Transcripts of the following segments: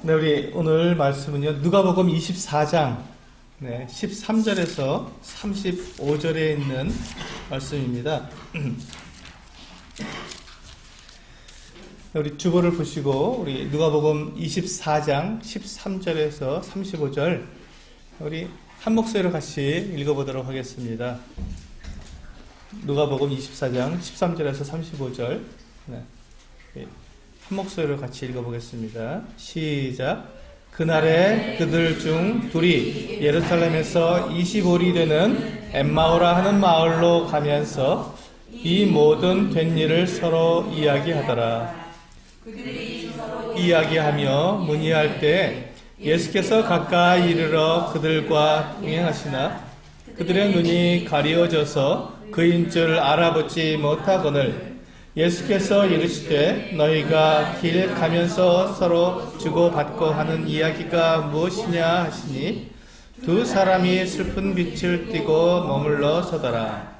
네, 우리 오늘 말씀은요, 누가복음 24장 13절에서 35절에 있는 말씀입니다. 우리 주보를 보시고 우리 누가복음 24장 13절에서 35절 우리 한 목소리로 같이 읽어보도록 하겠습니다. 누가복음 24장 13절에서 35절 한 목소리로 같이 읽어보겠습니다. 시작. 그날에 그들 중 둘이 예루살렘에서 25리 되는 엠마오라 하는 마을로 가면서 이 모든 된 일을 서로 이야기하더라. 이야기하며 문의할 때 예수께서 가까이 이르러 그들과 동행하시나 그들의 눈이 가리워져서 그인 줄 알아보지 못하거늘 예수께서 이르시되 너희가 길 가면서 서로 주고받고 하는 이야기가 무엇이냐 하시니 두 사람이 슬픈 빛을 띠고 머물러 서더라.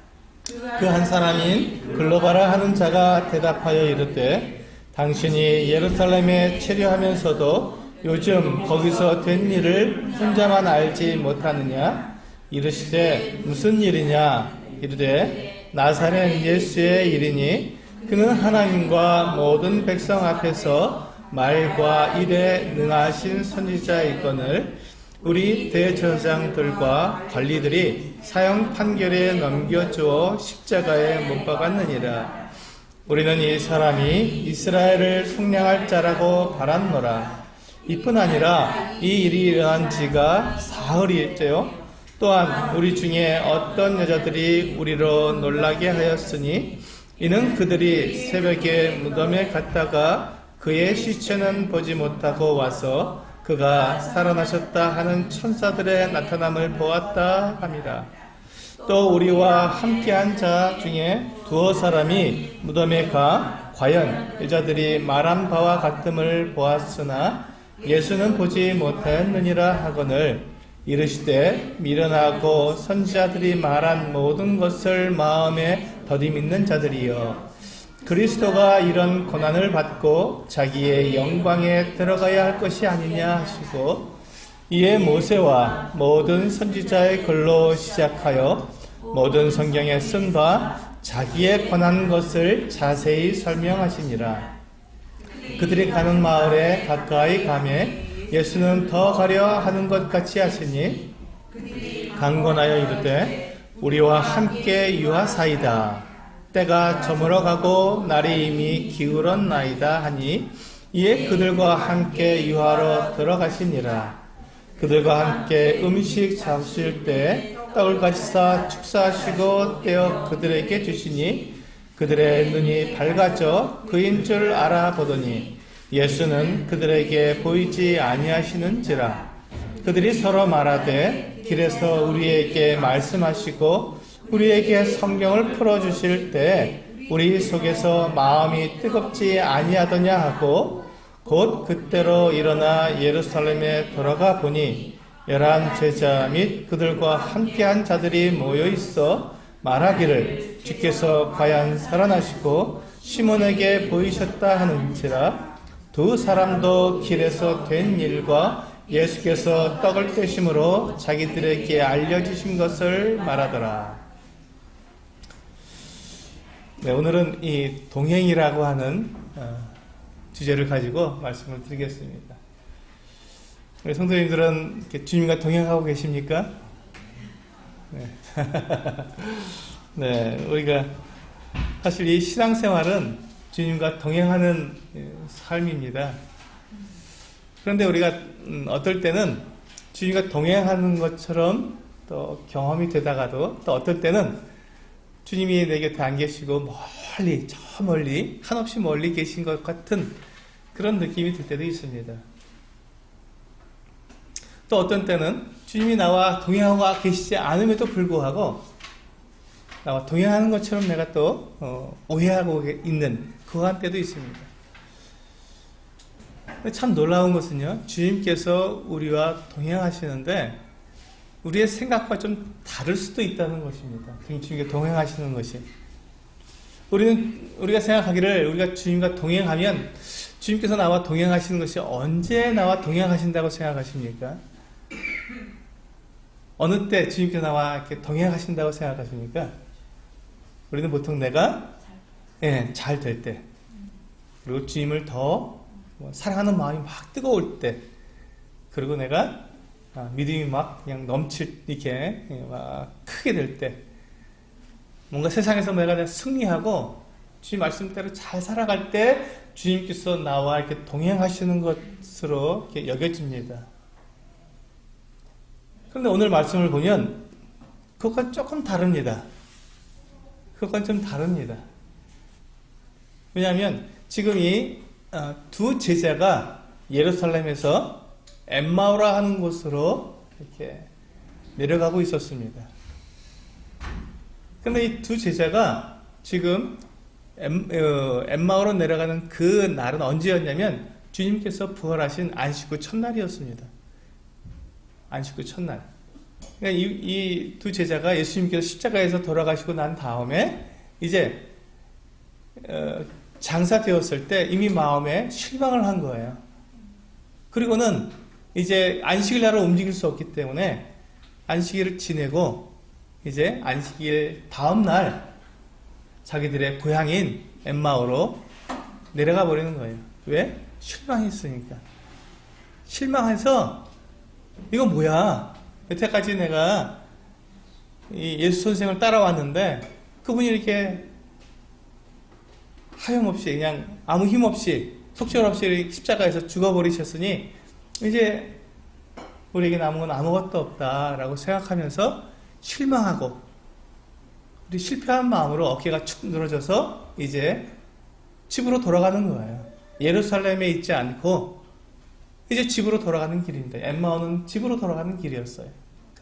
그 한 사람인 글로바라 하는 자가 대답하여 이르되 당신이 예루살렘에 체류하면서도 요즘 거기서 된 일을 혼자만 알지 못하느냐? 이르시되 무슨 일이냐? 이르되 나사렛 예수의 일이니 그는 하나님과 모든 백성 앞에서 말과 일에 능하신 선지자이거늘 우리 대제사장들과 관리들이 사형 판결에 넘겨주어 십자가에 못 박았느니라. 우리는 이 사람이 이스라엘을 속량할 자라고 바랐노라. 이뿐 아니라 이 일이 일어난 지가 사흘이었죠. 또한 우리 중에 어떤 여자들이 우리로 놀라게 하였으니 이는 그들이 새벽에 무덤에 갔다가 그의 시체는 보지 못하고 와서 그가 살아나셨다 하는 천사들의 나타남을 보았다 함이라. 또 우리와 함께한 자 중에 두어 사람이 무덤에 가 과연 여자들이 말한 바와 같음을 보았으나 예수는 보지 못하였느니라 하거늘 이르시되 미련하고 선지자들이 말한 모든 것을 마음에 더디 믿는 자들이여 그리스도가 이런 고난을 받고 자기의 영광에 들어가야 할 것이 아니냐 하시고 이에 모세와 모든 선지자의 글로 시작하여 모든 성경에 쓴 바 자기의 권한 것을 자세히 설명하시니라. 그들이 가는 마을에 가까이 가매 예수는 더 가려 하는 것 같이 하시니 강권하여 이르되 우리와 함께 유하사이다. 때가 저물어 가고 날이 이미 기울었나이다 하니 이에 그들과 함께 유하로 들어가시니라. 그들과 함께 음식 잡으실 때 떡을 가지사 축사하시고 떼어 그들에게 주시니 그들의 눈이 밝아져 그인 줄 알아보더니 예수는 그들에게 보이지 아니하시는지라. 그들이 서로 말하되 길에서 우리에게 말씀하시고 우리에게 성경을 풀어주실 때 우리 속에서 마음이 뜨겁지 아니하더냐 하고 곧 그때로 일어나 예루살렘에 돌아가 보니 11 제자 및 그들과 함께한 자들이 모여 있어 말하기를 주께서 과연 살아나시고 시몬에게 보이셨다 하는지라. 두 사람도 길에서 된 일과 예수께서 떡을 떼심으로 자기들에게 알려주신 것을 말하더라. 네, 오늘은 이 동행이라고 하는 주제를 가지고 말씀을 드리겠습니다. 우리 성도님들은 주님과 동행하고 계십니까? 네. 네, 우리가 사실 이 신앙생활은 주님과 동행하는 삶입니다. 그런데 우리가 어떨 때는 주님과 동행하는 것처럼 또 경험이 되다가도 또 어떨 때는 주님이 내 곁에 안 계시고 멀리 저 멀리 한없이 멀리 계신 것 같은 그런 느낌이 들 때도 있습니다. 또 어떤 때는 주님이 나와 동행하고 계시지 않음에도 불구하고 나와 동행하는 것처럼 내가 또 오해하고 있는 그한 때도 있습니다. 참 놀라운 것은요, 주님께서 우리와 동행하시는데 우리의 생각과 좀 다를 수도 있다는 것입니다. 주님과 동행하시는 것이. 우리가 생각하기를 우리가 주님과 동행하면 주님께서 나와 동행하시는 것이 언제 나와 동행하신다고 생각하십니까? 어느 때 주님께서 나와 이렇게 동행하신다고 생각하십니까? 우리는 보통 내가 잘 될 때, 그리고 주님을 더 사랑하는 마음이 막 뜨거울 때, 그리고 내가 믿음이 막 그냥 넘칠, 이렇게 막 크게 될 때, 뭔가 세상에서 내가 승리하고 주님 말씀대로 잘 살아갈 때 주님께서 나와 이렇게 동행하시는 것으로 이렇게 여겨집니다. 그런데 오늘 말씀을 보면 그것과 조금 다릅니다. 그것과 좀 다릅니다. 왜냐하면 지금 이 두 제자가 예루살렘에서 엠마오라 하는 곳으로 이렇게 내려가고 있었습니다. 그런데 이 두 제자가 지금 엠마오로 내려가는 그 날은 언제였냐면 주님께서 부활하신 안식 후 첫날이었습니다. 안식 후 첫날. 그러니까 이 두 제자가 예수님께서 십자가에서 돌아가시고 난 다음에 이제 장사되었을 때 이미 마음에 실망을 한 거예요. 그리고는 이제 안식일 날을 움직일 수 없기 때문에 안식일을 지내고 이제 안식일 다음 날 자기들의 고향인 엠마오로 내려가 버리는 거예요. 왜? 실망했으니까. 실망해서 이거 뭐야? 여태까지 내가 이 예수 선생을 따라왔는데 그분이 이렇게 하염없이 그냥 아무 힘 없이 속절없이 십자가에서 죽어버리셨으니 이제 우리에게 남은 건 아무것도 없다라고 생각하면서 실망하고 우리 실패한 마음으로 어깨가 축 늘어져서 이제 집으로 돌아가는 거예요. 예루살렘에 있지 않고 이제 집으로 돌아가는 길입니다. 엠마오는 집으로 돌아가는 길이었어요.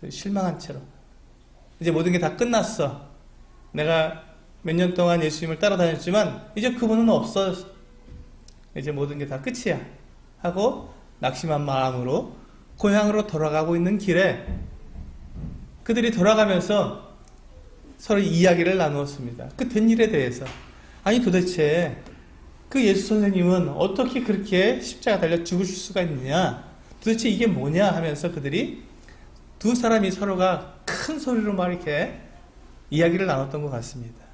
실망한 채로 이제 모든 게 다 끝났어. 내가 몇 년 동안 예수님을 따라다녔지만 이제 그분은 없어. 이제 모든 게 다 끝이야 하고 낙심한 마음으로 고향으로 돌아가고 있는 길에 그들이 돌아가면서 서로 이야기를 나누었습니다. 그 된 일에 대해서. 아니 도대체 그 예수 선생님은 어떻게 그렇게 십자가 달려 죽으실 수가 있느냐, 도대체 이게 뭐냐 하면서 그들이 두 사람이 서로가 큰 소리로 막 이렇게 이야기를 나눴던 것 같습니다.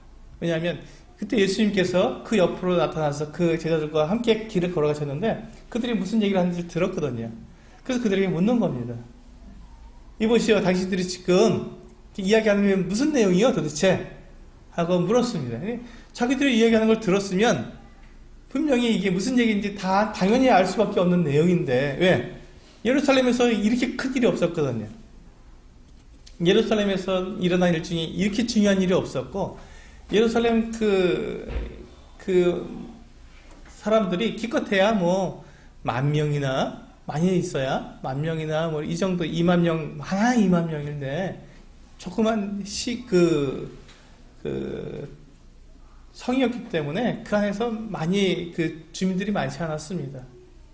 왜냐하면 그때 예수님께서 그 옆으로 나타나서 그 제자들과 함께 길을 걸어가셨는데 그들이 무슨 얘기를 하는지 들었거든요. 그래서 그들에게 묻는 겁니다. 이보시오, 당신들이 지금 이야기하는 게 무슨 내용이요 도대체? 하고 물었습니다. 자기들이 이야기하는 걸 들었으면 분명히 이게 무슨 얘기인지 다 당연히 알 수밖에 없는 내용인데 왜? 예루살렘에서 이렇게 큰 일이 없었거든요. 예루살렘에서 일어난 일 중에 이렇게 중요한 일이 없었고 예루살렘 그 사람들이 기껏해야 뭐 10,000명이나 많이 있어야 10,000명이나 뭐 이 정도 20,000명, 하나 20,000명인데 조그만 성이었기 때문에 그 안에서 많이 그 주민들이 많지 않았습니다.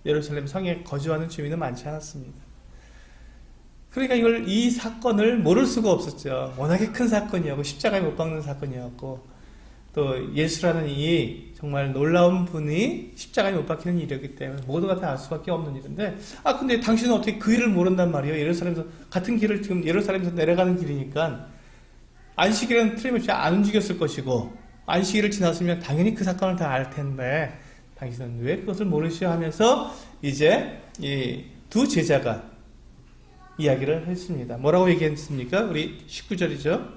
예루살렘 성에 거주하는 주민은 많지 않았습니다. 그러니까 이 사건을 모를 수가 없었죠. 워낙에 큰 사건이었고 십자가에 못 박는 사건이었고 또 예수라는 이 정말 놀라운 분이 십자가에 못 박히는 일이었기 때문에 모두가 다 알 수밖에 없는 일인데 근데 당신은 어떻게 그 일을 모른단 말이에요. 예루살렘에서 같은 길을 지금 예루살렘에서 내려가는 길이니까 안식일은 틀림없이 안 움직였을 것이고 안식일을 지났으면 당연히 그 사건을 다 알 텐데 당신은 왜 그것을 모르시오 하면서 이제 이 두 제자가 이야기를 했습니다. 뭐라고 얘기했습니까? 우리 19절이죠.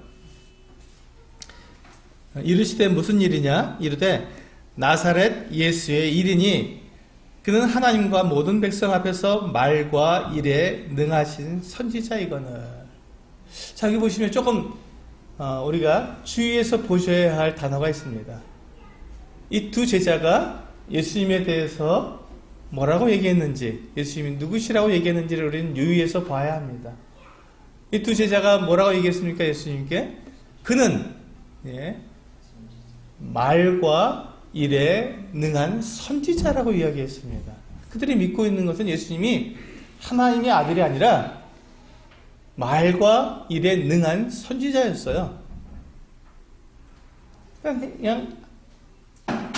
이르시되 무슨 일이냐? 이르되 나사렛 예수의 일이니 그는 하나님과 모든 백성 앞에서 말과 일에 능하신 선지자이거늘. 자, 여기 보시면 조금 우리가 주의해서 보셔야 할 단어가 있습니다. 이 두 제자가 예수님에 대해서 뭐라고 얘기했는지, 예수님이 누구시라고 얘기했는지를 우리는 유의해서 봐야 합니다. 이 두 제자가 뭐라고 얘기했습니까? 예수님께 그는 말과 일에 능한 선지자라고 이야기했습니다. 그들이 믿고 있는 것은 예수님이 하나님의 아들이 아니라 말과 일에 능한 선지자였어요. 그냥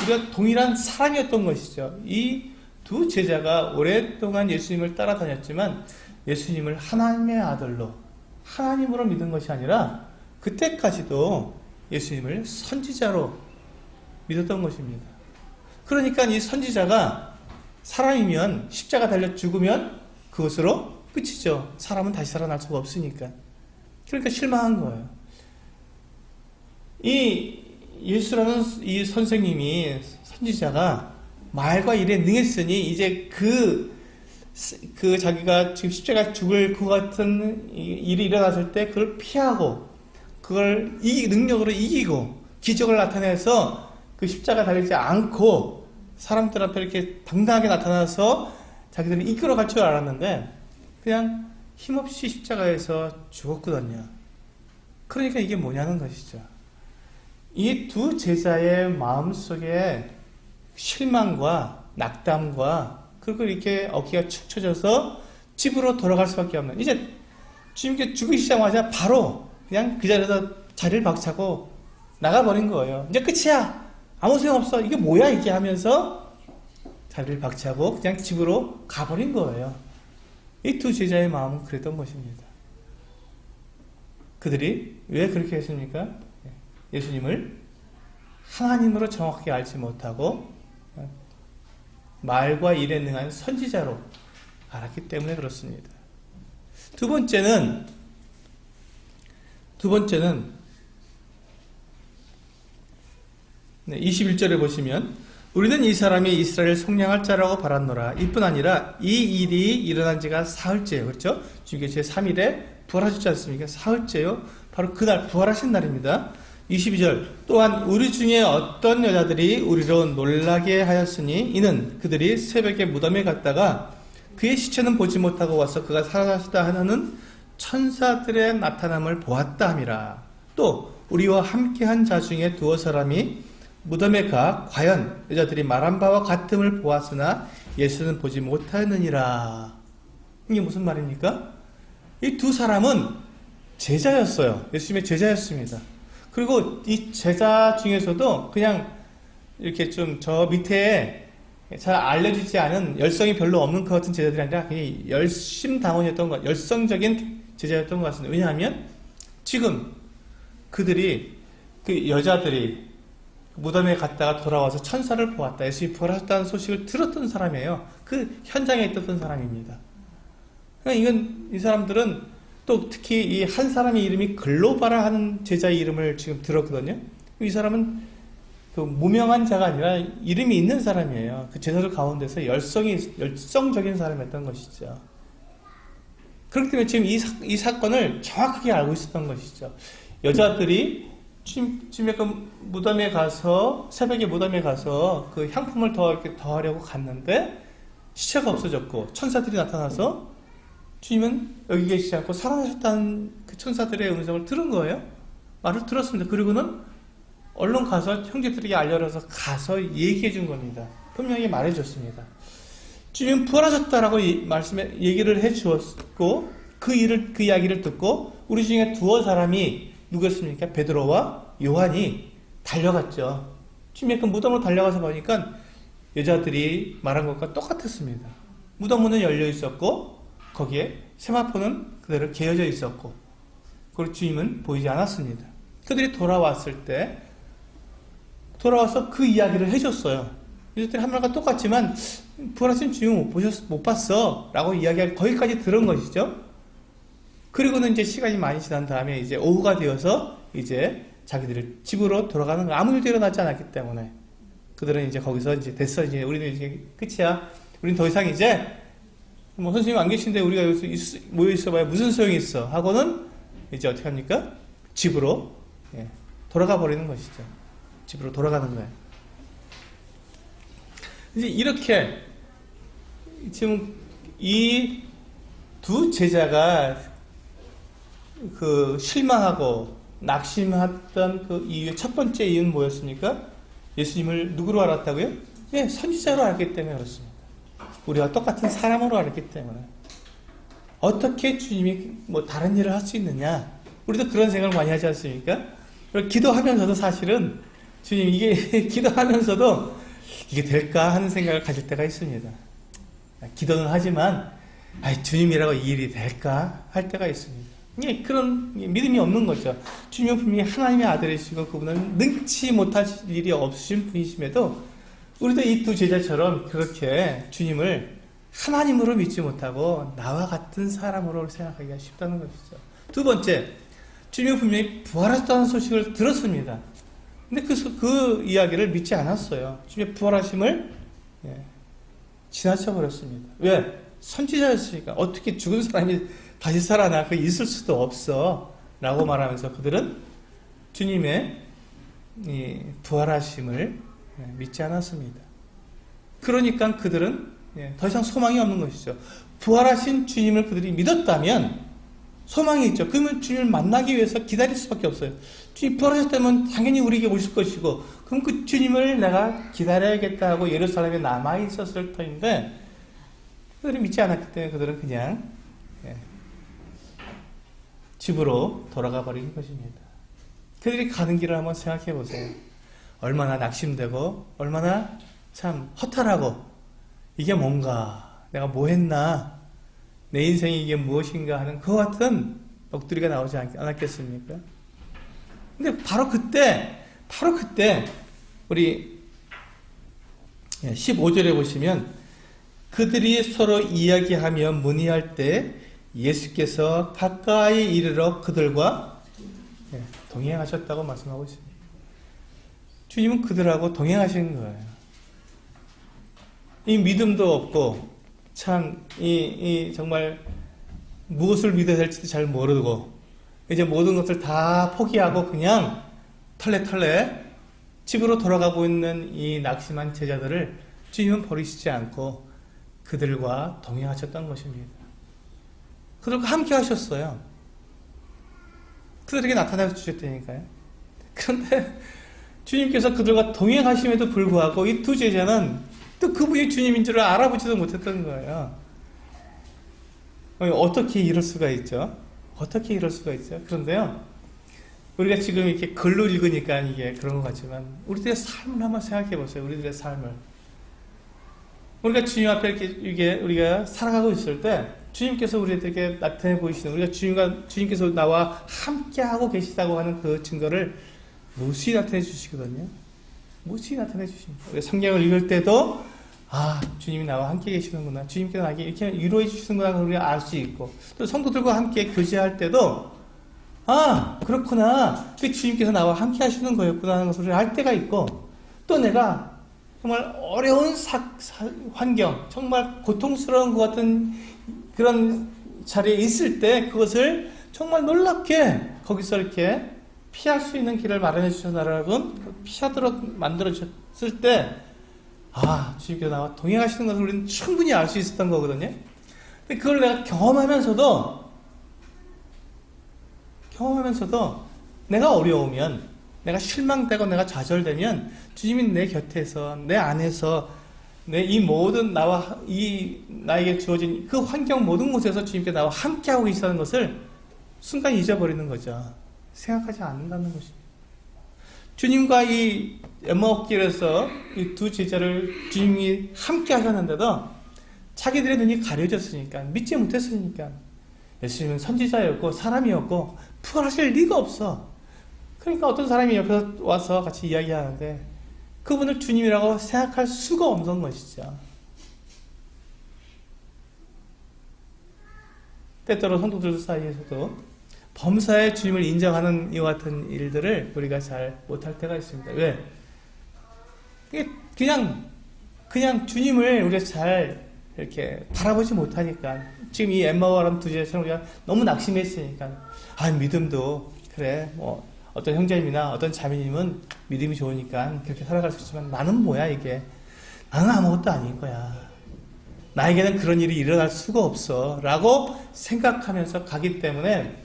우리가 동일한 사람이었던 것이죠. 이 두 제자가 오랫동안 예수님을 따라다녔지만 예수님을 하나님의 아들로, 하나님으로 믿은 것이 아니라 그때까지도 예수님을 선지자로 믿었던 것입니다. 그러니까 이 선지자가 사람이면 십자가 달려 죽으면 그것으로 끝이죠. 사람은 다시 살아날 수가 없으니까. 그러니까 실망한 거예요. 이 예수라는 이 선생님이, 선지자가 말과 일에 능했으니 이제 그 자기가 지금 십자가 죽을 그 같은 일이 일어났을 때 그걸 피하고 그걸 능력으로 이기고 기적을 나타내서 그 십자가 달리지 않고 사람들 앞에 이렇게 당당하게 나타나서 자기들을 이끌어갈 줄 알았는데 그냥 힘없이 십자가에서 죽었거든요. 그러니까 이게 뭐냐는 것이죠. 이 두 제자의 마음속에 실망과 낙담과 그리고 이렇게 어깨가 축 처져서 집으로 돌아갈 수밖에 없는, 이제 주님께 죽으시자마자 바로 그냥 그 자리에서 자리를 박차고 나가버린 거예요. 이제 끝이야, 아무 소용없어, 이게 뭐야 이게 하면서 자리를 박차고 그냥 집으로 가버린 거예요. 이 두 제자의 마음은 그랬던 것입니다. 그들이 왜 그렇게 했습니까? 예수님을 하나님으로 정확히 알지 못하고 말과 일에 능한 선지자로 알았기 때문에 그렇습니다. 두 번째는 21절에 보시면 우리는 이 사람이 이스라엘 속량할 자라고 바랐노라. 이뿐 아니라 이 일이 일어난 지가 사흘째요. 그렇죠? 주님께 제3일에 부활하셨지 않습니까? 사흘째요. 바로 그날 부활하신 날입니다. 22절 또한 우리 중에 어떤 여자들이 우리로 놀라게 하였으니 이는 그들이 새벽에 무덤에 갔다가 그의 시체는 보지 못하고 와서 그가 살아나시다 하는 천사들의 나타남을 보았다 함이라. 또 우리와 함께한 자 중에 두어 사람이 무덤에 가 과연 여자들이 말한 바와 같음을 보았으나 예수는 보지 못하였느니라. 이게 무슨 말입니까? 이 두 사람은 제자였어요. 예수님의 제자였습니다. 그리고 이 제자 중에서도 그냥 이렇게 좀 저 밑에 잘 알려지지 않은 열성이 별로 없는 것 같은 제자들이 아니라 그냥 열심당원이었던 것, 열성적인 제자였던 것 같습니다. 왜냐하면 지금 그들이, 그 여자들이 무덤에 갔다가 돌아와서 천사를 보았다, 예수님이 부활하셨다는 소식을 들었던 사람이에요. 그 현장에 있었던 사람입니다. 이 사람들은 또 특히 이 한 사람의 이름이 글로바라 하는 제자의 이름을 지금 들었거든요. 이 사람은 그 무명한 자가 아니라 이름이 있는 사람이에요. 그 제자들 가운데서 열성적인 사람이었던 것이죠. 그렇기 때문에 지금 이 사건을 정확하게 알고 있었던 것이죠. 여자들이 주님의 그 무덤에 가서, 새벽에 무덤에 가서 그 향품을 이렇게 더하려고 갔는데 시체가 없어졌고 천사들이 나타나서 주님은 여기 계시지 않고 살아나셨다는 그 천사들의 음성을 들은 거예요. 말을 들었습니다. 그리고는 얼른 가서 형제들에게 알려서 가서 얘기해 준 겁니다. 분명히 말해 줬습니다. 주님 부활하셨다라고 얘기를 해 주었고 그 이야기를 듣고 우리 중에 두어 사람이 누구였습니까? 베드로와 요한이 달려갔죠. 주님의 그 무덤으로 달려가서 보니까 여자들이 말한 것과 똑같았습니다. 무덤 문은 열려 있었고 거기에 세마포는 그대로 개어져 있었고 그리고 주님은 보이지 않았습니다. 그들이 돌아와서 그 이야기를 해줬어요. 여자들이 한 말과 똑같지만 부활하신 주님 못 봤어 라고 이야기할 거기까지 들은 것이죠. 그리고는 이제 시간이 많이 지난 다음에 이제 오후가 되어서 이제 자기들을 집으로 돌아가는 거, 아무 일도 일어나지 않았기 때문에 그들은 이제 거기서 이제 됐어, 이제 우리는 이제 끝이야, 우리는 더 이상 이제 뭐 선생님 안 계신데 우리가 여기서 모여 있어봐야 무슨 소용이 있어 하고는 이제 어떻게 합니까? 집으로 돌아가 버리는 것이죠. 집으로 돌아가는 거예요. 이제 이렇게 지금 이 두 제자가 그 실망하고 낙심했던 그 이유의 첫 번째 이유는 뭐였습니까? 예수님을 누구로 알았다고요? 선지자로 알기 때문에 그렇습니다. 우리와 똑같은 사람으로 알았기 때문에. 어떻게 주님이 뭐 다른 일을 할 수 있느냐? 우리도 그런 생각을 많이 하지 않습니까? 기도하면서도 사실은 주님 이게 기도하면서도 이게 될까 하는 생각을 가질 때가 있습니다. 기도는 하지만 주님이라고 이 일이 될까 할 때가 있습니다. 그런 믿음이 없는 거죠. 주님은 분명히 하나님의 아들이시고 그분은 능치 못할 일이 없으신 분이심에도 우리도 이 두 제자처럼 그렇게 주님을 하나님으로 믿지 못하고 나와 같은 사람으로 생각하기가 쉽다는 것이죠. 두 번째, 주님은 분명히 부활하셨다는 소식을 들었습니다. 근데 그 이야기를 믿지 않았어요. 주님의 부활하심을 지나쳐 버렸습니다. 왜? 선지자였으니까. 어떻게 죽은 사람이 다시 살아나? 그 있을 수도 없어. 라고 말하면서 그들은 주님의 이 부활하심을 믿지 않았습니다. 그러니까 그들은 더 이상 소망이 없는 것이죠. 부활하신 주님을 그들이 믿었다면 소망이 있죠. 그러면 주님을 만나기 위해서 기다릴 수밖에 없어요. 주님 부활하셨다면 당연히 우리에게 오실 것이고, 그럼 그 주님을 내가 기다려야겠다 하고 예루살렘에 남아있었을 터인데, 그들이 믿지 않았기 때문에 그들은 그냥 집으로 돌아가 버린 것입니다. 그들이 가는 길을 한번 생각해 보세요. 얼마나 낙심되고 얼마나 참 허탈하고, 이게 뭔가 내가 뭐 했나, 내 인생이 이게 무엇인가 하는 그와 같은 넋두리가 나오지 않았겠습니까? 근데 바로 그때 우리 15절에 보시면 그들이 서로 이야기하며 문의할 때 예수께서 가까이 이르러 그들과 동행하셨다고 말씀하고 있습니다. 주님은 그들하고 동행하신 거예요. 이 믿음도 없고 참 정말 무엇을 믿어야 될지도 잘 모르고 이제 모든 것을 다 포기하고 그냥 털레털레 집으로 돌아가고 있는 이 낙심한 제자들을 주님은 버리시지 않고 그들과 동행하셨던 것입니다. 그들과 함께 하셨어요. 그들에게 나타나서 주셨다니까요. 그런데 주님께서 그들과 동행하심에도 불구하고 이 두 제자는 또 그분이 주님인 줄 알아보지도 못했던 거예요. 어떻게 이럴 수가 있죠? 어떻게 이럴 수가 있죠? 그런데요, 우리가 지금 이렇게 글로 읽으니까 이게 그런 것 같지만 우리들의 삶을 한번 생각해 보세요. 우리들의 삶을. 우리가 주님 앞에 이렇게 우리가 살아가고 있을 때 주님께서 우리들에게 나타내 보이시는, 우리가 주님께서 나와 함께하고 계시다고 하는 그 증거를 무수히 나타내 주시거든요. 무수히 나타내 주십니다. 우리가 성경을 읽을 때도 주님이 나와 함께 계시는구나, 주님께서 나에게 이렇게 위로해 주시는구나, 우리가 알 수 있고, 또 성도들과 함께 교제할 때도 그렇구나, 그 주님께서 나와 함께 하시는 거였구나 하는 것을 알 때가 있고, 또 내가 정말 어려운 환경, 정말 고통스러운 것 같은 그런 자리에 있을 때 그것을 정말 놀랍게 거기서 이렇게 피할 수 있는 길을 마련해 주셔서 여러분, 피하도록 만들어 주셨을 때 주님께서 나와 동행하시는 것을 우리는 충분히 알 수 있었던 거거든요. 근데 그걸 내가 경험하면서도 내가 어려우면, 내가 실망되고 내가 좌절되면 주님이 내 곁에서, 내 안에서, 이 모든 나에게 주어진 그 환경 모든 곳에서 주님께 나와 함께하고 계시다는 것을 순간 잊어버리는 거죠. 생각하지 않는다는 것입니다. 주님과 이 엠마오길에서 이 두 제자를 주님이 함께 하셨는데도 자기들의 눈이 가려졌으니까, 믿지 못했으니까, 예수님은 선지자였고 사람이었고 부활하실 리가 없어. 그러니까 어떤 사람이 옆에서 와서 같이 이야기하는데 그분을 주님이라고 생각할 수가 없는 것이죠. 때때로 성도들 사이에서도 범사에 주님을 인정하는 이와 같은 일들을 우리가 잘 못할 때가 있습니다. 왜? 그냥 주님을 우리가 잘 이렇게 바라보지 못하니까, 지금 이 엠마오라는 두 제자처럼 우리가 너무 낙심했으니까, 믿음도 그래, 어떤 형제님이나 어떤 자매님은 믿음이 좋으니까 그렇게 살아갈 수 있지만 나는 뭐야 이게, 나는 아무것도 아닌 거야, 나에게는 그런 일이 일어날 수가 없어 라고 생각하면서 가기 때문에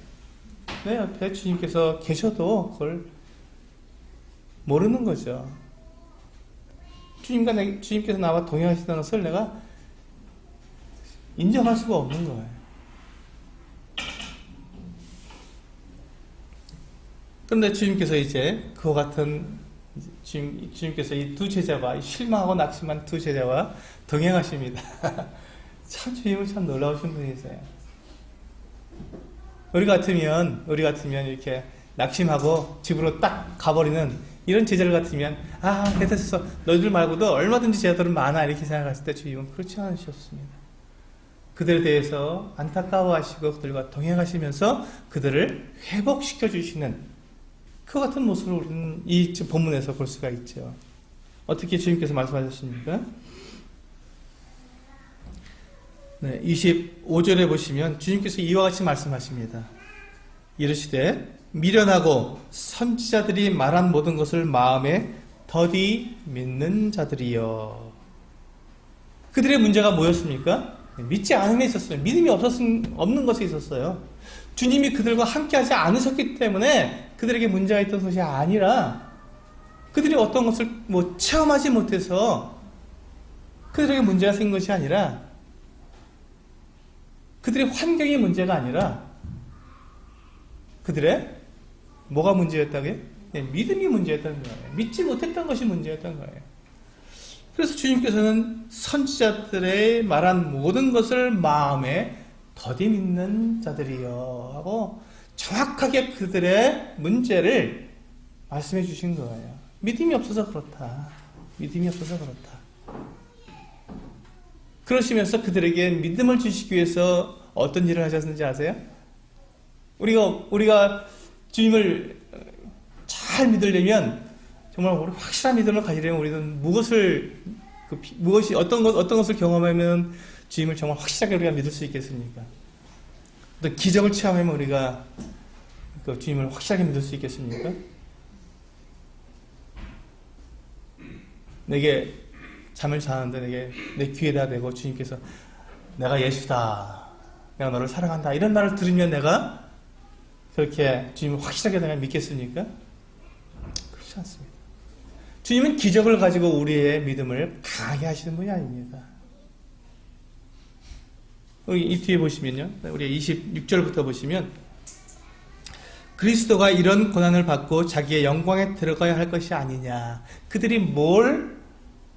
내 옆에 주님께서 계셔도 그걸 모르는 거죠. 주님께서 나와 동행하시다는 것을 내가 인정할 수가 없는 거예요. 그런데 주님께서 이제 그와 같은, 주님께서 이 두 제자와, 실망하고 낙심한 두 제자와 동행하십니다. 참 주님은 참 놀라우신 분이세요. 우리 같으면 이렇게 낙심하고 집으로 딱 가버리는 이런 제자들 같으면 됐어. 너희들 말고도 얼마든지 제자들은 많아 이렇게 생각했을 때 주님은 그렇지 않으셨습니다. 그들에 대해서 안타까워하시고 그들과 동행하시면서 그들을 회복시켜 주시는 그 같은 모습을 우리는 이 본문에서 볼 수가 있죠. 어떻게 주님께서 말씀하셨습니까? 네, 25절에 보시면 주님께서 이와 같이 말씀하십니다. 이르시되 미련하고 선지자들이 말한 모든 것을 마음에 더디 믿는 자들이여. 그들의 문제가 뭐였습니까? 믿지 않음에 있었어요. 믿음이 없는 것에 있었어요. 주님이 그들과 함께하지 않으셨기 때문에 그들에게 문제가 있던 것이 아니라 그들이 어떤 것을 체험하지 못해서 그들에게 문제가 생긴 것이 아니라 그들의 환경이 문제가 아니라 그들의 뭐가 문제였다고요? 믿음이 문제였다는 거예요. 믿지 못했던 것이 문제였던 거예요. 그래서 주님께서는 선지자들의 말한 모든 것을 마음에 더디 믿는 자들이여 하고 정확하게 그들의 문제를 말씀해 주신 거예요. 믿음이 없어서 그렇다. 믿음이 없어서 그렇다. 그러시면서 그들에게 믿음을 주시기 위해서 어떤 일을 하셨는지 아세요? 우리가 주님을 잘 믿으려면 정말 우리 확실한 믿음을 가지려면 우리는 무엇이 어떤 것을 경험하면 주님을 정말 확실하게 우리가 믿을 수 있겠습니까? 어떤 기적을 체험하면 우리가 주님을 확실하게 믿을 수 있겠습니까? 내게 잠을 자는데 내 귀에다 대고 주님께서 내가 예수다, 내가 너를 사랑한다 이런 말을 들으면 내가 그렇게 주님을 확실하게 내가 믿겠습니까? 그렇지 않습니다. 주님은 기적을 가지고 우리의 믿음을 강하게 하시는 분이 아닙니다. 이 뒤에 보시면요, 우리 26절부터 보시면 그리스도가 이런 고난을 받고 자기의 영광에 들어가야 할 것이 아니냐. 그들이 뭘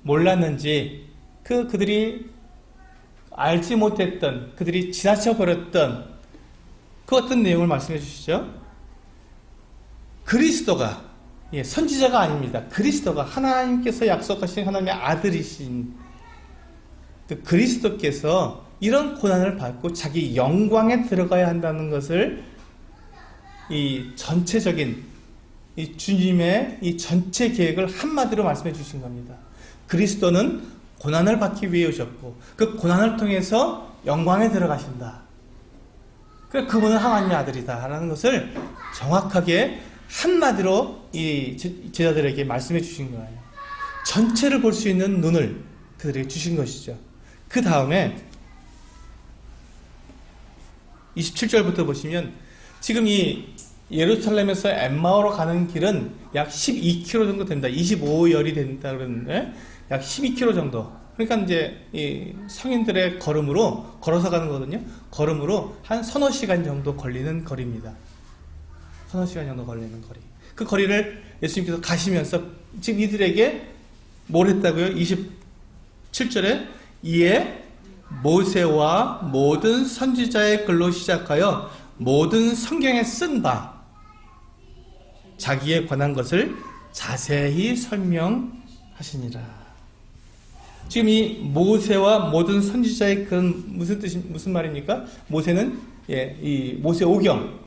몰랐는지, 그들이 알지 못했던, 그들이 지나쳐 버렸던 그 어떤 내용을 말씀해 주시죠. 그리스도가, 선지자가 아닙니다. 그리스도가 하나님께서 약속하신 하나님의 아들이신 그 그리스도께서 이런 고난을 받고 자기 영광에 들어가야 한다는 것을 이 전체적인 이 주님의 이 전체 계획을 한마디로 말씀해 주신 겁니다. 그리스도는 고난을 받기 위해 오셨고 그 고난을 통해서 영광에 들어가신다. 그분은 하나님의 아들이다 라는 것을 정확하게 한마디로 이 제자들에게 말씀해 주신 거예요. 전체를 볼 수 있는 눈을 그들에게 주신 것이죠. 그 다음에 27절부터 보시면 지금 이 예루살렘에서 엠마오로 가는 길은 약 12km 정도 됩니다. 25열이 된다 그러는데 약 12km 정도. 그러니까 이제 이 성인들의 걸어서 가는 거거든요. 걸음으로 한 서너 시간 정도 걸리는 거리입니다. 서너 시간 정도 걸리는 거리. 그 거리를 예수님께서 가시면서 지금 이들에게 뭘 했다고요? 27절에 이에 모세와 모든 선지자의 글로 시작하여 모든 성경에 쓴 바 자기에 관한 것을 자세히 설명하시니라. 지금 이 모세와 모든 선지자의 그런 무슨 말입니까? 모세는 이 모세 오경,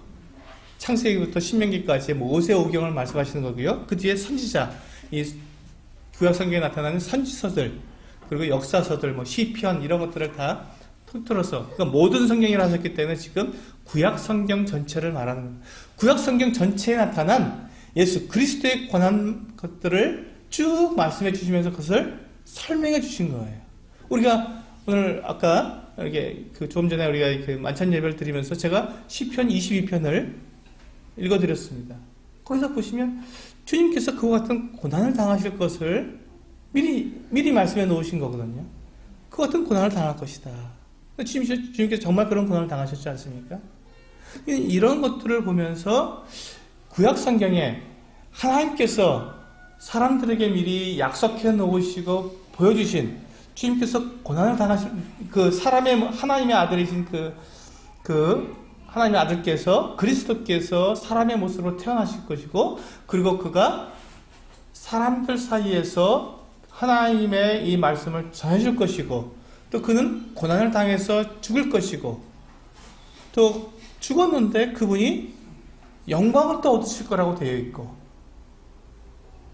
창세기부터 신명기까지의 모세 오경을 말씀하시는 거고요. 그 뒤에 선지자, 이 구약 성경에 나타나는 선지서들, 그리고 역사서들, 시편 이런 것들을 다 통틀어서 그러니까 모든 성경이라 하셨기 때문에 지금 구약 성경 전체를 말하는 겁니다. 구약 성경 전체에 나타난 예수 그리스도에 관한 것들을 쭉 말씀해 주시면서 그것을 설명해 주신 거예요. 우리가 오늘 아까 이렇게 조금 전에 우리가 그 만찬 예배를 드리면서 제가 시편 22편을 읽어드렸습니다. 거기서 보시면 주님께서 그와 같은 고난을 당하실 것을 미리 말씀해 놓으신 거거든요. 그 같은 고난을 당할 것이다. 주님께서 정말 그런 고난을 당하셨지 않습니까? 이런 것들을 보면서 구약 성경에 하나님께서 사람들에게 미리 약속해 놓으시고 보여주신 주님께서 고난을 당하실 그 사람의 하나님의 아들이신 그 하나님의 아들께서 그리스도께서 사람의 모습으로 태어나실 것이고, 그리고 그가 사람들 사이에서 하나님의 이 말씀을 전해줄 것이고, 또 그는 고난을 당해서 죽을 것이고, 또 죽었는데 그분이 영광을 또 얻으실 거라고 되어 있고,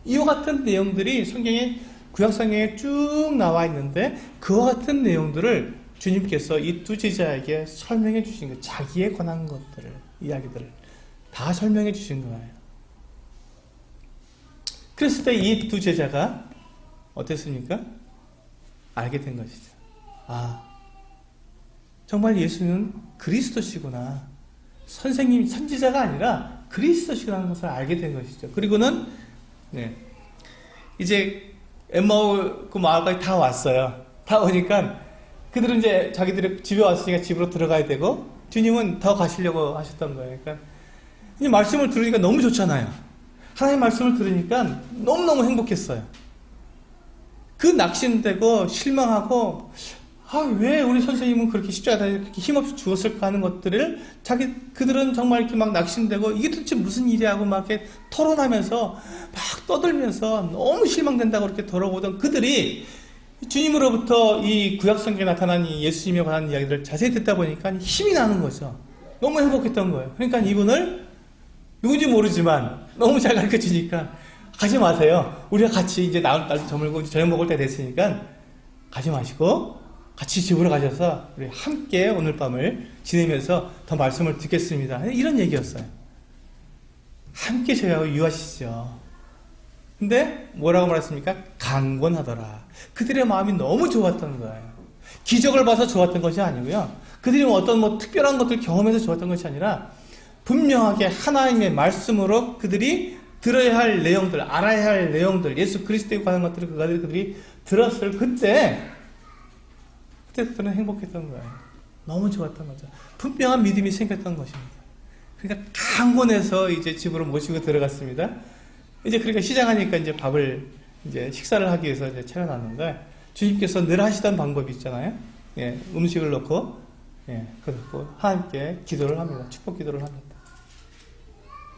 이와 같은 내용들이 성경에 구약성경에 쭉 나와 있는데, 그와 같은 내용들을 주님께서 이 두 제자에게 설명해 주신 것, 자기의 권한 것들을, 이야기들을 다 설명해 주신 거예요. 그랬을 때 이 두 제자가 어땠습니까? 알게 된 것이죠. 아, 정말 예수는 그리스도시구나. 선생님, 선지자가 아니라 그리스도시라는 것을 알게 된 것이죠. 그리고는 이제 엠마오 그 마을까지 다 왔어요. 다 오니까 그들은 이제 자기들이 집에 왔으니까 집으로 들어가야 되고, 주님은 더 가시려고 하셨던 거예요. 그러니까 이제 말씀을 들으니까 너무 좋잖아요. 하나님 말씀을 들으니까 너무너무 행복했어요. 그 낙심되고 실망하고, 왜 우리 선생님은 그렇게 십자가에 그렇게 힘없이 죽었을까 하는 것들을 그들은 정말 이렇게 막 낙심되고, 이게 도대체 무슨 일이야 하고 막 이렇게 토론하면서 막 떠들면서 너무 실망된다고 그렇게 돌아오던 그들이 주님으로부터 이 구약성경에 나타난 이 예수님에 관한 이야기들을 자세히 듣다 보니까 힘이 나는 거죠. 너무 행복했던 거예요. 그러니까 이분을 누군지 모르지만 너무 잘 가르쳐 주니까, 가지 마세요. 우리가 같이 이제 나올 날 저물고 저녁 먹을 때 됐으니까 가지 마시고 같이 집으로 가셔서 우리 함께 오늘 밤을 지내면서 더 말씀을 듣겠습니다. 이런 얘기였어요. 함께 저희하고 유하시죠. 근데 뭐라고 말했습니까? 강권하더라. 그들의 마음이 너무 좋았던 거예요. 기적을 봐서 좋았던 것이 아니고요. 그들이 어떤 특별한 것들을 경험해서 좋았던 것이 아니라, 분명하게 하나님의 말씀으로 그들이 들어야 할 내용들, 알아야 할 내용들, 예수 그리스도에 관한 것들을 그들이 들었을 그때부터는 행복했던 거예요. 너무 좋았던 거죠. 분명한 믿음이 생겼던 것입니다. 그러니까 강권해서 이제 집으로 모시고 들어갔습니다. 이제 그러니까 시작하니까 이제 밥을 이제 식사를 하기 위해서 이제 차려놨는데, 주님께서 늘 하시던 방법이 있잖아요. 음식을 넣고, 그리고 함께 기도를 합니다. 축복 기도를 합니다.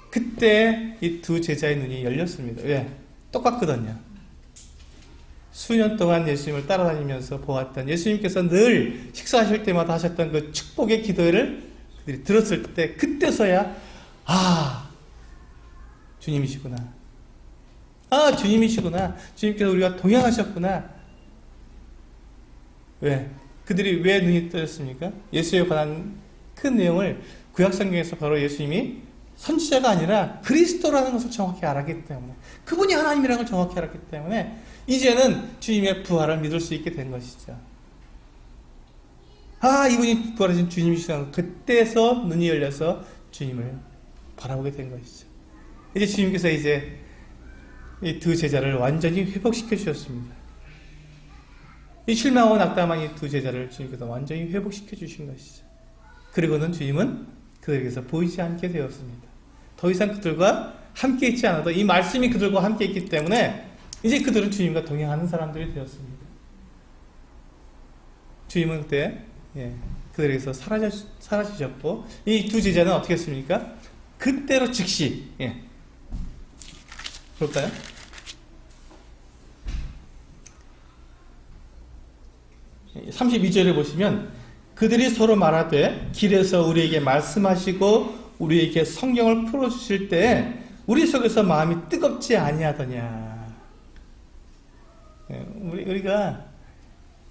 그때 이 두 제자의 눈이 열렸습니다. 왜? 똑같거든요. 수년 동안 예수님을 따라다니면서 보았던, 예수님께서 늘 식사하실 때마다 하셨던 그 축복의 기도를 그들이 들었을 때, 그때서야 주님이시구나. 주님이시구나. 주님께서 우리가 동행하셨구나. 왜? 그들이 왜 눈이 떠졌습니까? 예수에 관한 큰 내용을 구약성경에서 바로 예수님이 선지자가 아니라 그리스도라는 것을 정확히 알았기 때문에, 그분이 하나님이라는 걸 정확히 알았기 때문에 이제는 주님의 부활을 믿을 수 있게 된 것이죠. 이분이 부활하신 주님이시라는, 그때서 눈이 열려서 주님을 바라보게 된 것이죠. 이제 주님께서 이제 이 두 제자를 완전히 회복시켜 주셨습니다. 이 실망하고 낙담한 이 두 제자를 주님께서 완전히 회복시켜 주신 것이죠. 그리고는 주님은 그들에게서 보이지 않게 되었습니다. 더 이상 그들과 함께 있지 않아도 이 말씀이 그들과 함께 있기 때문에 이제 그들은 주님과 동행하는 사람들이 되었습니다. 주님은 그때 그들에게서 사라지셨고, 이 두 제자는 어떻게 했습니까? 그때로 즉시 볼까요? 32절에 보시면, 그들이 서로 말하되 길에서 우리에게 말씀하시고 우리에게 성경을 풀어주실 때 우리 속에서 마음이 뜨겁지 아니하더냐. 우리가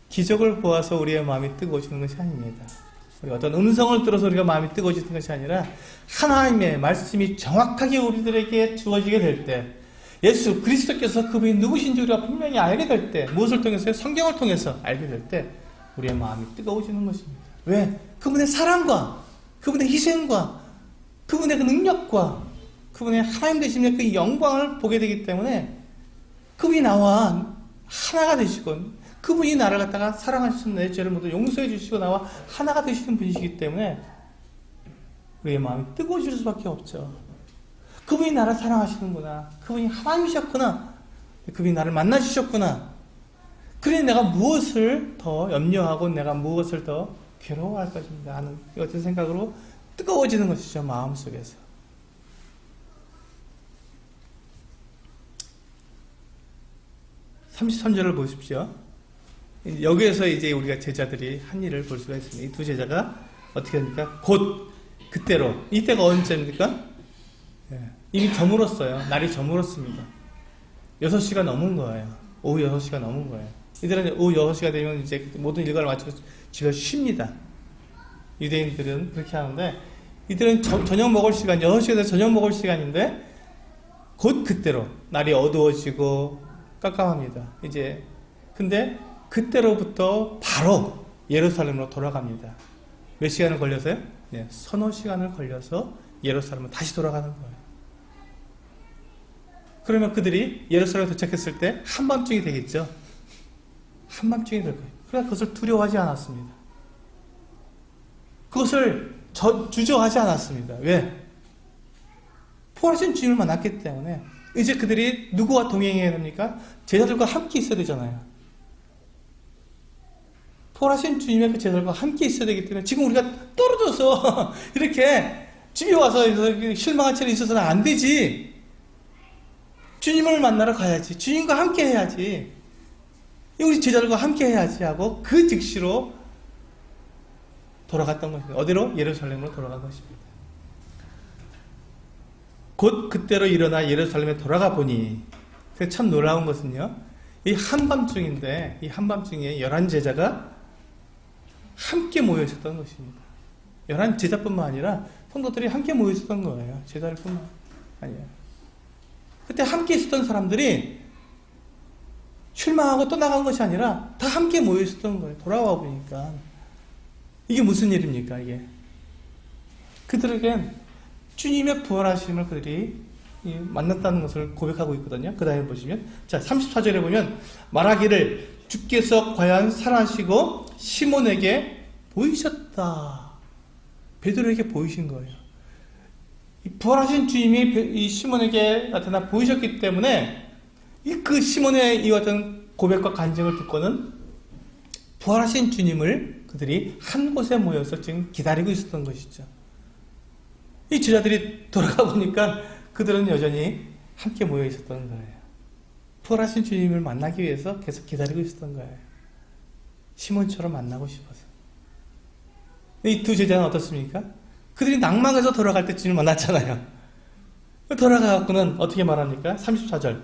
기적을 보아서 우리의 마음이 뜨거워지는 것이 아닙니다. 우리 어떤 음성을 들어서 우리가 마음이 뜨거워지는 것이 아니라, 하나님의 말씀이 정확하게 우리들에게 주어지게 될 때, 예수 그리스도께서 그분이 누구신지 우리가 분명히 알게 될 때, 무엇을 통해서요? 성경을 통해서 알게 될 때 우리의 마음이 뜨거워지는 것입니다. 왜? 그분의 사랑과 그분의 희생과 그분의 그 능력과 그분의 하나님 되시는 그 영광을 보게 되기 때문에, 그분이 나와 하나가 되시고, 그분이 나를 갖다가 사랑하시는 내 죄를 모두 용서해 주시고 나와 하나가 되시는 분이시기 때문에 우리의 마음이 뜨거워질 수밖에 없죠. 그분이 나를 사랑하시는구나. 그분이 하나님이셨구나. 그분이 나를 만나주셨구나. 그러니 내가 무엇을 더 염려하고 내가 무엇을 더 괴로워할 것인가 하는 어떤 생각으로 뜨거워지는 것이죠. 마음속에서. (33절을) 보십시오. 여기에서 이제 우리가 제자들이 한 일을 볼 수가 있습니다. 이 두 제자가 어떻게 합니까? 곧 그때로. 이때가 언제입니까? 이미 저물었어요. 날이 저물었습니다. 6시가 넘은 거예요. 오후 6시가 넘은 거예요. 이들은 오후 6시가 되면 이제 모든 일과를 마치고 집에 쉽니다. 유대인들은 그렇게 하는데, 이들은 저녁 먹을 시간, 6시가 돼서 저녁 먹을 시간인데, 곧 그때로 날이 어두워지고 깜깜합니다. 이제, 근데 그때로부터 바로 예루살렘으로 돌아갑니다. 몇 시간을 걸려서요? 네, 서너 시간을 걸려서 예루살렘으로 다시 돌아가는 거예요. 그러면 그들이 예루살렘에 도착했을 때 한밤중이 되겠죠. 한밤중이 될 거예요. 그러나 그것을 두려워하지 않았습니다. 그것을 주저하지 않았습니다. 왜? 부활하신 주님을 만났기 때문에. 이제 그들이 누구와 동행해야 됩니까? 제자들과 함께 있어야 되잖아요. 부활하신 주님의 그 제자들과 함께 있어야 되기 때문에 지금 우리가 떨어져서 이렇게 집에 와서 실망한 채로 있어서는 안 되지. 주님을 만나러 가야지. 주님과 함께 해야지. 우리 제자들과 함께 해야지 하고 그 즉시로 돌아갔던 것입니다. 어디로? 예루살렘으로 돌아간 것입니다. 곧 그때로 일어나 예루살렘에 돌아가 보니, 참 놀라운 것은요, 이 한밤중인데 이 한밤중에 11제자가 함께 모여 있었던 것입니다. 11제자뿐만 아니라 성도들이 함께 모여 있었던 거예요. 제자들뿐만 아니에요. 그때 함께 있었던 사람들이 실망하고 떠나간 것이 아니라 다 함께 모여 있었던 거예요. 돌아와 보니까. 이게 무슨 일입니까, 이게? 그들에겐 주님의 부활하심을 그들이 만났다는 것을 고백하고 있거든요. 그 다음에 보시면, 자, 34절에 보면, 말하기를 주께서 과연 살아시고 시몬에게 보이셨다. 베드로에게 보이신 거예요. 부활하신 주님이 이 시몬에게 나타나 보이셨기 때문에 그 시몬의 이 어떤 고백과 간증을 듣고는 부활하신 주님을 그들이 한 곳에 모여서 지금 기다리고 있었던 것이죠. 이 제자들이 돌아가 보니까 그들은 여전히 함께 모여 있었던 거예요. 부활하신 주님을 만나기 위해서 계속 기다리고 있었던 거예요. 시몬처럼 만나고 싶어서. 이 두 제자는 어떻습니까? 그들이 낭망해서 돌아갈 때 주님을 만났잖아요. 돌아가갖고는 어떻게 말합니까? 35절.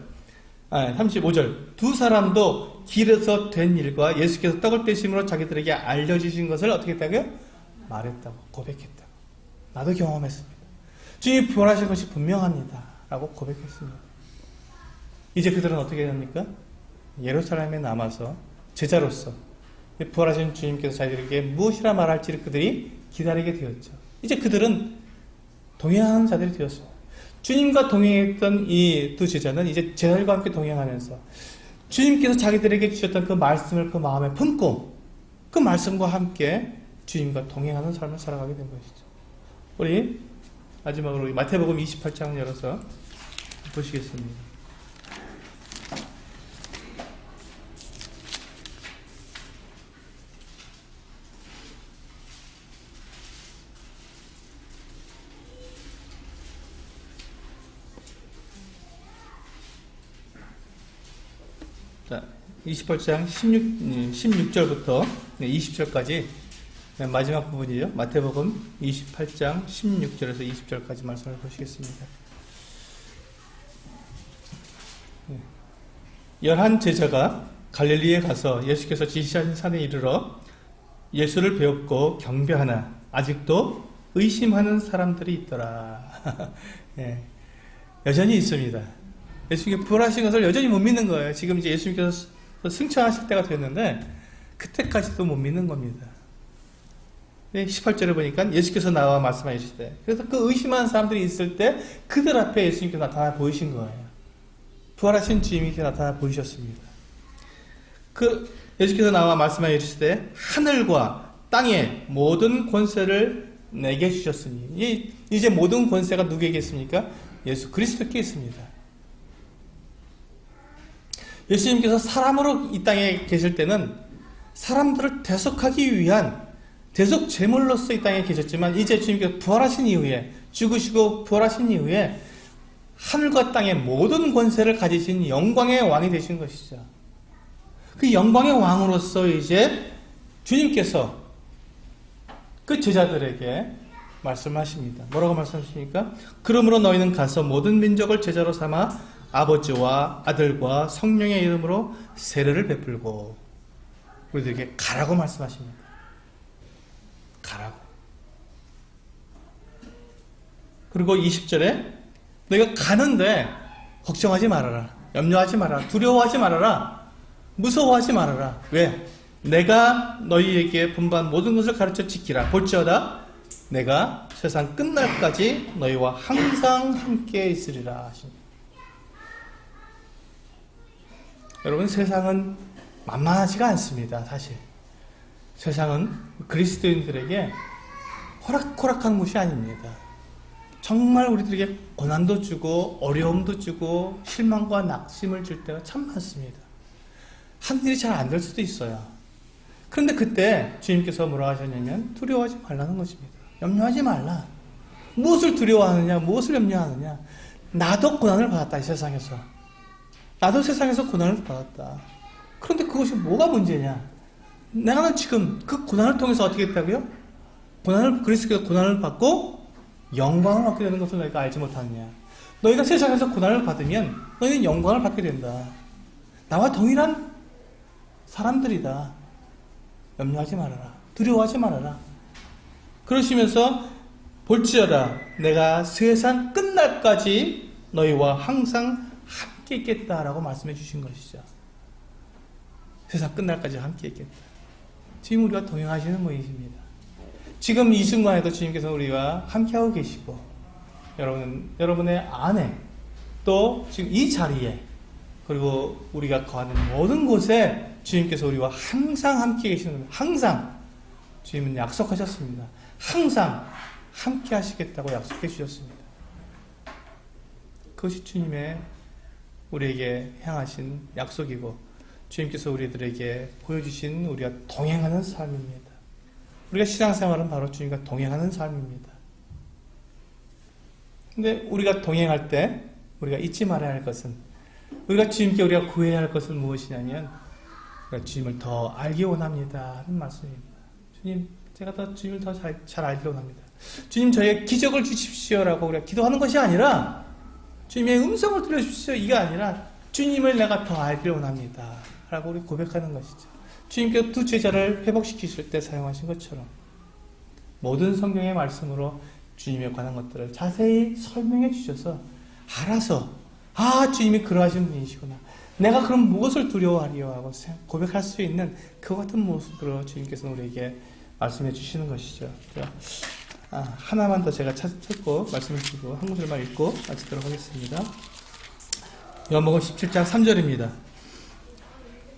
두 사람도 길에서 된 일과 예수께서 떡을 떼심으로 자기들에게 알려주신 것을 어떻게 했다고요? 말했다고, 고백했다고. 나도 경험했습니다. 주님이 부활하신 것이 분명합니다. 라고 고백했습니다. 이제 그들은 어떻게 합니까? 예루살렘에 남아서 제자로서 부활하신 주님께서 자기들에게 무엇이라 말할지를 그들이 기다리게 되었죠. 이제 그들은 동행하는 자들이 되었습니다. 주님과 동행했던 이 두 제자는 이제 제자들과 함께 동행하면서 주님께서 자기들에게 주셨던 그 말씀을 그 마음에 품고 그 말씀과 함께 주님과 동행하는 삶을 살아가게 된 것이죠. 우리 마지막으로 마태복음 28장 열어서 보시겠습니다. 자, 28장 16절부터 20절까지 마지막 부분이죠. 마태복음 28장 16절에서 20절까지 말씀을 보시겠습니다. 11제자가 갈릴리에 가서 예수께서 지시하신 산에 이르러 예수를 배웠고 경배하나 아직도 의심하는 사람들이 있더라. 예, 여전히 있습니다. 예수님께 부활하신 것을 여전히 못 믿는 거예요. 지금 이제 예수님께서 승천하실 때가 됐는데 그때까지도 못 믿는 겁니다. 18절에 보니까 예수께서 나와 말씀하시되, 그래서 그 의심하는 사람들이 있을 때 그들 앞에 예수님께서 나타나 보이신 거예요. 부활하신 주님이 나타나 보이셨습니다. 그 예수께서 나와 말씀하시되 하늘과 땅의 모든 권세를 내게 주셨으니, 이제 모든 권세가 누구에게 있습니까? 예수 그리스도께 있습니다. 예수님께서 사람으로 이 땅에 계실 때는 사람들을 대속하기 위한 대속 제물로서 이 땅에 계셨지만, 이제 주님께서 부활하신 이후에, 죽으시고 부활하신 이후에 하늘과 땅의 모든 권세를 가지신 영광의 왕이 되신 것이죠. 그 영광의 왕으로서 이제 주님께서 그 제자들에게 말씀하십니다. 뭐라고 말씀하십니까? 그러므로 너희는 가서 모든 민족을 제자로 삼아 아버지와 아들과 성령의 이름으로 세례를 베풀고, 우리들에게 가라고 말씀하십니다. 가라고. 그리고 20절에 너희가 가는데 걱정하지 말아라, 염려하지 말아라, 두려워하지 말아라, 무서워하지 말아라. 왜? 내가 너희에게 분부한 모든 것을 가르쳐 지키라. 볼지어다 내가 세상 끝날까지 너희와 항상 함께 있으리라 하십니다. 여러분, 세상은 만만하지가 않습니다. 사실 세상은 그리스도인들에게 호락호락한 곳이 아닙니다. 정말 우리들에게 고난도 주고 어려움도 주고 실망과 낙심을 줄 때가 참 많습니다. 하는 일이 잘 안 될 수도 있어요. 그런데 그때 주님께서 뭐라 하셨냐면 두려워하지 말라는 것입니다. 염려하지 말라. 무엇을 두려워하느냐, 무엇을 염려하느냐. 나도 고난을 받았다, 이 세상에서. 나도 세상에서 고난을 받았다. 그런데 그것이 뭐가 문제냐? 나는 지금 그 고난을 통해서 어떻게 했다고요? 그리스도께서 고난을 받고 영광을 얻게 되는 것을 너희가 알지 못하느냐. 너희가 세상에서 고난을 받으면 너희는 영광을 받게 된다. 나와 동일한 사람들이다. 염려하지 말아라. 두려워하지 말아라. 그러시면서 볼지어다 내가 세상 끝날까지 너희와 항상 함께 있겠다라고 말씀해 주신 것이죠. 세상 끝날까지 함께 있겠다. 지금 우리가 동행하시는 분이십니다. 지금 이 순간에도 주님께서 우리와 함께하고 계시고, 여러분의 안에, 또 지금 이 자리에, 그리고 우리가 거하는 모든 곳에 주님께서 우리와 항상 함께 계시는 겁니다. 항상 주님은 약속하셨습니다. 항상 함께 하시겠다고 약속해 주셨습니다. 그것이 주님의 우리에게 향하신 약속이고, 주님께서 우리들에게 보여주신 우리가 동행하는 삶입니다. 우리가 신앙생활은 바로 주님과 동행하는 삶입니다. 근데 우리가 동행할 때 우리가 잊지 말아야 할 것은, 우리가 주님께 우리가 구해야 할 것은 무엇이냐면, 우리가 주님을 더 알기 원합니다 하는 말씀입니다. 주님, 제가 더 주님을 더 잘 알기 원합니다. 주님, 저에게 기적을 주십시오라고 우리가 기도하는 것이 아니라, 주님의 음성을 들려주십시오, 이게 아니라 주님을 내가 더 알기 원합니다 라고 우리 고백하는 것이죠. 주님께서 두 제자를 회복시키실 때 사용하신 것처럼 모든 성경의 말씀으로 주님에 관한 것들을 자세히 설명해 주셔서 알아서, 주님이 그러하신 분이시구나, 내가 그럼 무엇을 두려워하리요 하고 고백할 수 있는 그 같은 모습으로 주님께서 우리에게 말씀해 주시는 것이죠. 하나만 더 제가 찾고 말씀을 드리고 한 구절만 읽고 마치도록 하겠습니다. 요한복음 17장 3절입니다.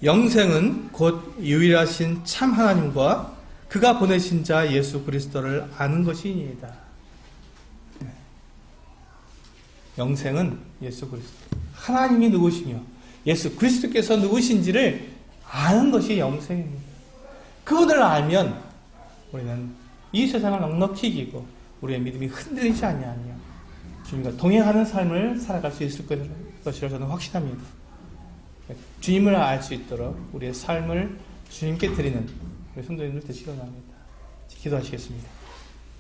영생은 곧 유일하신 참 하나님과 그가 보내신 자 예수 그리스도를 아는 것이니이다. 영생은 예수 그리스도, 하나님이 누구시며 예수 그리스도께서 누구신지를 아는 것이 영생입니다. 그분을 알면 우리는 이 세상을 넉넉히 이기고 우리의 믿음이 흔들리지 아니하며 주님과 동행하는 삶을 살아갈 수 있을 것이라 저는 확신합니다. 주님을 알 수 있도록 우리의 삶을 주님께 드리는 우리 성도님들 되시기 원합니다. 기도하시겠습니다.